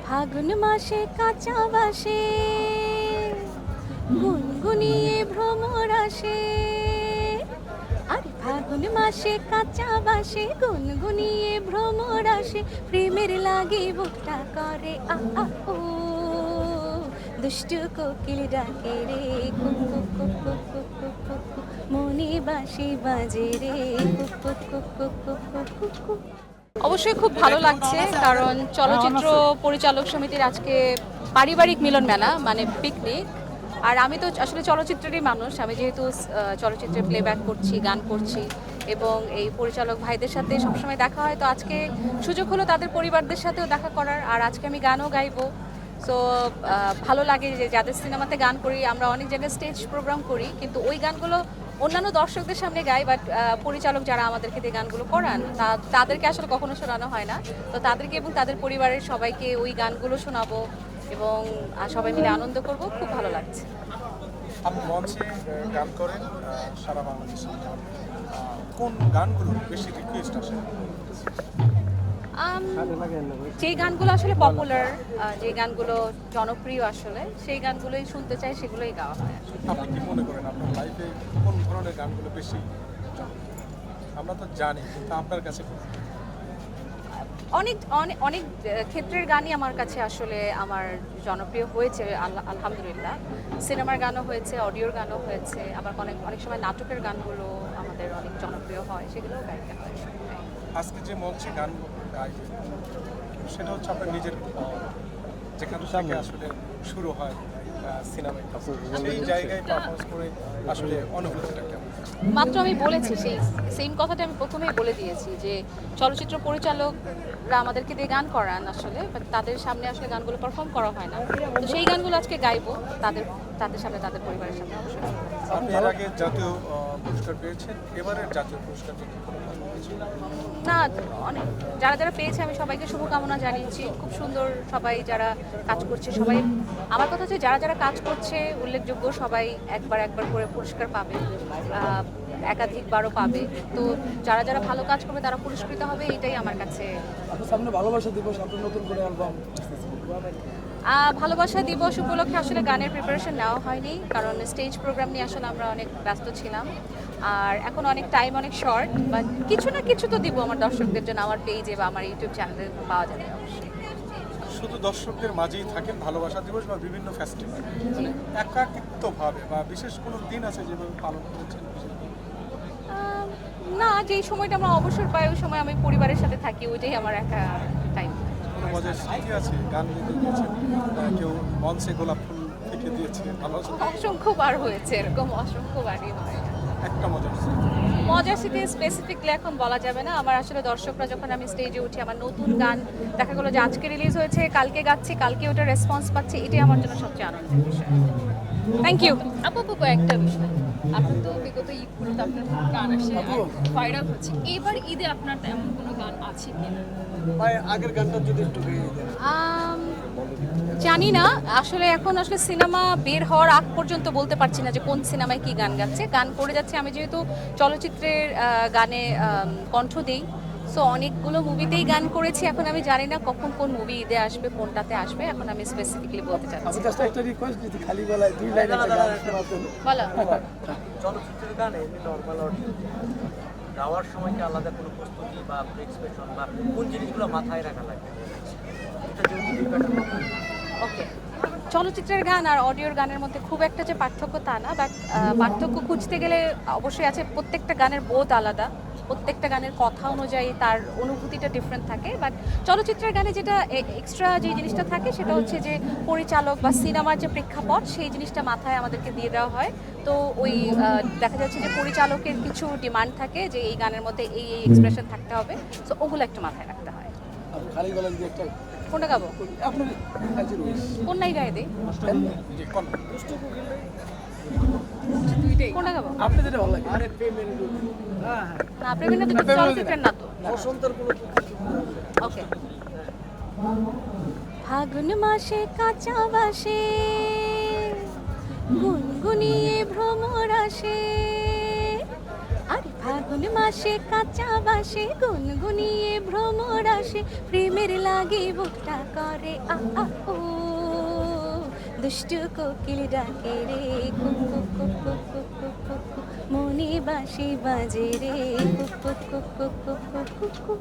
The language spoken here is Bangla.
ফাগুন মাসে কাঁচা বাসে গুনগুনিয়ে ভ্রমর আসে। আরে ফাগুন মাসে কাঁচা বাসে গুনগুনিয়ে ভ্রমর আসে। প্রেমের লাগে বুকটা করে আ আ ও, দুষ্টু কোকিল ডাকে রে cook cook cook cook cook cook cook cook, মনে বাঁশি বাজে রে cook cook cook cook cook cook cook cook. অবশ্যই খুব ভালো লাগছে, কারণ চলচ্চিত্র পরিচালক সমিতির আজকে পারিবারিক মিলন মেলা, মানে পিকনিক। আর আমি তো আসলে চলচ্চিত্রেরই মানুষ, আমি যেহেতু চলচ্চিত্রে প্লেব্যাক করছি, গান করছি, এবং এই পরিচালক ভাইদের সাথে সবসময় দেখা হয়, তো আজকে সুযোগ হলো তাদের পরিবারদের সাথেও দেখা করার। আর আজকে আমি গানও গাইবো। সো ভালো লাগে যে যাদের সিনেমাতে গান করি, আমরা অনেক জায়গায় স্টেজ প্রোগ্রাম করি, কিন্তু ওই গানগুলো অন্যান্য দর্শকদের সামনে গাই, বাট পরিচালক যারা আমাদেরকে দিয়ে গানগুলো করান তাদেরকে আসলে কখনো শোনানো হয় না। তো তাদেরকে এবং তাদের পরিবারের সবাইকে ওই গানগুলো শোনাবো এবং সবাই মিলে আনন্দ করব। খুব ভালো লাগছে। আপনি মঞ্চে গান করেন সারা বাংলাদেশে, কোন গানগুলো বেশি রিকোয়েস্ট আসে? যে গানগুলো আসলে পপুলার, যে গানগুলো জনপ্রিয় আসলে সেই গানগুলোই শুনতে চাই, সেগুলোই গাওয়া হয়। আপনি কি মনে করেন আপনার লাইফে কোন ধরনের গানগুলো বেশি জনপ্রিয়? আমরা তো জানি, কিন্তু আপনার কাছে অনেক অনেক অনেক ক্ষেত্রের গানই আমার কাছে আসলে আমার জনপ্রিয় হয়েছে, আলহামদুলিল্লাহ। সিনেমার গানও হয়েছে, অডিওর গানও হয়েছে, আবার অনেক অনেক সময় নাটকের গানগুলো আমাদের অনেক জনপ্রিয় হয়, সেগুলোও গাইতে হয়। আজকে যে মঞ্চে গান গাইবেন সেটা হচ্ছে আপনার নিজের যেখান থেকে আসলে শুরু হয় সিনেমায়, সেই জায়গায় পারফরমেন্স করে আসলে অনুভূতিটা কেমন? মাত্র আমি বলেছি, সেই সেম কথাটা আমি প্রথমেই বলে দিয়েছি যে চলচ্চিত্র পরিচালকরা আমাদেরকে দিয়ে গান করান আসলে, বাট তাদের সামনে আসলে গানগুলো পারফর্ম করা হয় না। তো সেই গানগুলো আজকে গাইবো তাদের তাদের সামনে, তাদের পরিবারের সামনে অবশ্যই। আপনি এর আগে জাতীয় পুরস্কার পেয়েছেন, এবারের জাতীয় পুরস্কার কি কোনো ভালো হয়েছে? না, অনেক যারা যারা পেয়েছে আমি সবাইকে শুভকামনা জানিয়েছি। খুব সুন্দর সবাই যারা কাজ করছে, সবাই আমার কথা হচ্ছে যারা যারা কাজ করছে উল্লেখযোগ্য সবাই একবার একবার করে পুরস্কার পাবে, একাধিকবারও পাবে। তো যারা যারা ভালো কাজ করবে তারা পুরস্কৃত হবে, এটাই আমার কাছে। আপনার সামনে ভালোবাসা দিবস, আপনার নতুন করে অ্যালবাম। ভালোবাসা দিবস উপলক্ষে আসলে গানের প্রিপারেশন নেওয়া হয়নি, কারণ স্টেজ প্রোগ্রাম নিয়ে আসলে আমরা অনেক ব্যস্ত ছিলাম। আর এখন অনেক টাইম অনেক শর্ট, বাট কিছু না কিছু তো দিব আমার দর্শকদের জন্য, আমার পেজে বা আমার ইউটিউব চ্যানেলে পাওয়া যাবে অবশ্যই। শুধু দর্শকদের মাঝেই থাকেন ভালোবাসা দিবস বা বিভিন্ন ফেস্টিভ্যাল, মানে একাকিত্বভাবে বা বিশেষ কোনো দিন আছে যেভাবে পালন করেছেন? না, যেই সময়টা আমরা অবসর পাই ওই সময় আমি পরিবারের সাথে থাকি, ওইটাই আমার একটা টাইম। কোনো মজার স্মৃতি আছে? গান গাইতে গিয়েছেন, কেউ মঞ্চে গোলাপ ফুল থেকে দিয়েছে, ভালোবাসা দিয়েছে? অসংখ্যবার হয়েছে, এরকম অসংখ্যবারই হয়। একটা মজার স্মৃতি। মজার স্মৃতি স্পেসিফিকলি এখন বলা যাবে না। আমার আসলে দর্শকরা যখন আমি স্টেজে উঠি, আমার নতুন গান দেখা গেলো যে আজকে রিলিজ হয়েছে, কালকে গাচ্ছি, কালকে ওটা রেসপন্স পাচ্ছি, এটাই আমার জন্য সবচেয়ে আনন্দের বিষয়। Thank you. আপু কয়েকটা বিষয়, আপনার তো বিগত ঈদগুলোতে আপনার গান আসে ভাইরাল হচ্ছে, এবার ঈদে আপনার তেমন কোনো গান আছে কিনা? আগের গানটা যদি একটু গেয়ে দেন। জানি না, আসলে এখন আসলে সিনেমা বের হওয়ার আগ পর্যন্ত বলতে পারছি না যে কোন সিনেমায় কি গান গাচ্ছে। গান করে যাচ্ছে, আমি যেহেতু চলচ্চিত্রের গানে কণ্ঠ দেই, সো অনেকগুলো মুভিতেই গান করেছি। এখন আমি জানি না কখন কোন মুভি ঈদে আসবে, কোনটাতে আসবে, এখন আমি স্পেসিফিকলি বলতে চাচ্ছি। আমি জাস্ট একটা রিকোয়েস্ট, যদি খালি গলায় 2 লাইন একটা গান শোনাতেন। বলো। চলচ্চিত্রের গানে এমনি নর্মাল গাওয়ার সময় কি আলাদা কোনো প্রস্তুতি বা এক্সপ্রেশন বা কোন জিনিসগুলো মাথায় রাখা লাগবে? এটা যেহেতু দুই প্যাটার্ন। ওকে, চলচ্চিত্রের গান আর অডিওর গানের মধ্যে খুব একটা যে পার্থক্য তা না, বাট পার্থক্য খুঁজতে গেলে অবশ্যই আছে। প্রত্যেকটা গানের বোধ আলাদা, প্রত্যেকটা গানের কথা অনুযায়ী তার অনুভূতিটা ডিফারেন্ট থাকে। বাট চলচ্চিত্রের গানে যেটা এক্সট্রা যে জিনিসটা থাকে সেটা হচ্ছে যে পরিচালক বা সিনেমার যে প্রেক্ষাপট, সেই জিনিসটা মাথায় আমাদেরকে দিয়ে দেওয়া হয়। তো ওই দেখা যাচ্ছে যে পরিচালকের কিছু ডিমান্ড থাকে যে এই গানের মধ্যে এই এই এক্সপ্রেশন থাকতে হবে, সো ওগুলো একটু মাথায় রাখতে হয়। আপনি খালি গলায় যদি একটা কোনটা গাবো? আপনার কাজের উইশ। কোন নাই গায়ে দিই? জি, কোন? দুইটাই। কোনটা গাবো? আপনি যেটা ভালো লাগে। আরে প্রেমের না, প্রেমের না তো চলচ্চিত্রের না তো। বসন্তের কোনো ওকে। ফাগুন মাসে কাঁচা বাসে গুনগুনিয়ে ভ্রমর আসে। আরে ফাগুন মাসে কাঁচা বাসে গুনগুনিয়ে ভ্রমর আসে প্রেমের লাগে বুকটা করে আ আ ও দুষ্টু কোকিল ডাকে রে কুকু কুকু কুকু কুকু মনে বাঁশি বাজে রে কুকু কুকু কুকু কুকু